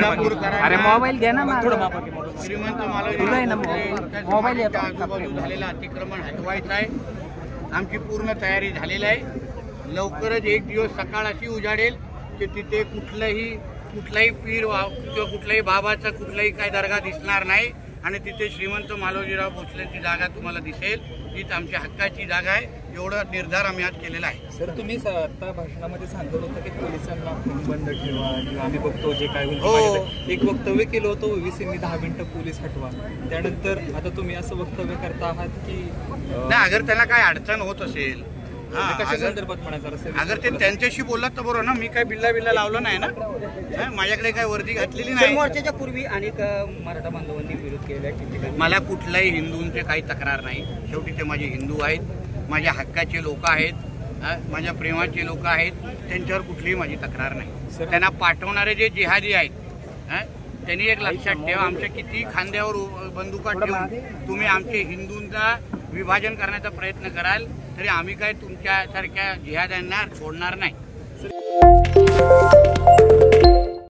अरे मोबाईल घे ना श्रीमंत मोबाईल झालेलं अतिक्रमण हटवायचं आहे। आमची पूर्ण तयारी झालेली आहे। लवकरच एक दिवस सकाळ अशी उजाडेल की तिथे कुठलाही पीर किंवा कुठल्याही बाबाचा कुठलाही काय दर्गा दिसणार नाही आणि तिथे श्रीमंत मालोजीराव भोसलेंची जागा तुम्हाला दिसेल। हीच आमच्या हक्काची जागा आहे। एवढा निर्धार आम्ही आज केलेला आहे। सर, तुम्ही आता भाषणामध्ये सांगत होता की पोलिसांना बंद ठेवा किंवा आम्ही बघतो जे काय होईल। एक वक्तव्य केलं होतं ओवीसींनी 10 मिनिटं पोलीस हटवा, त्यानंतर आता तुम्ही असं वक्तव्य करता आहात की नाही, अगर त्याला काय अडचण होत असेल कशा संदर्भात म्हणायचं असेल, अगर ते त्यांच्याशी बोललात तर बरोबर ना। मी काय बिल्ला लावलं नाही ना, माझ्याकडे काय वर्दी घातलेली नाही। मोर्चाच्या पूर्वी अनेक मराठा बांधवांनी विरोध केलेला। मला कुठल्याही हिंदूंचे काही तक्रार नाही। शेवटी ते माझे हिंदू आहेत, माझ्या हक्काचे लोक आहेत, माझ्या प्रेमाचे लोक आहेत, त्यांच्यावर कुठलीही माझी तक्रार नाही। त्यांना पाठवणारे जे जिहादी आहेत त्यांनी एक लक्षात ठेवा, आमच्या किती खांद्यावर बंदुका ठेवून तुम्ही आमचे हिंदूंचा विभाजन करण्याचा प्रयत्न कराल तरी आम्ही काय तुमच्यासारख्या जिहाद्यांना सोडणार नाही।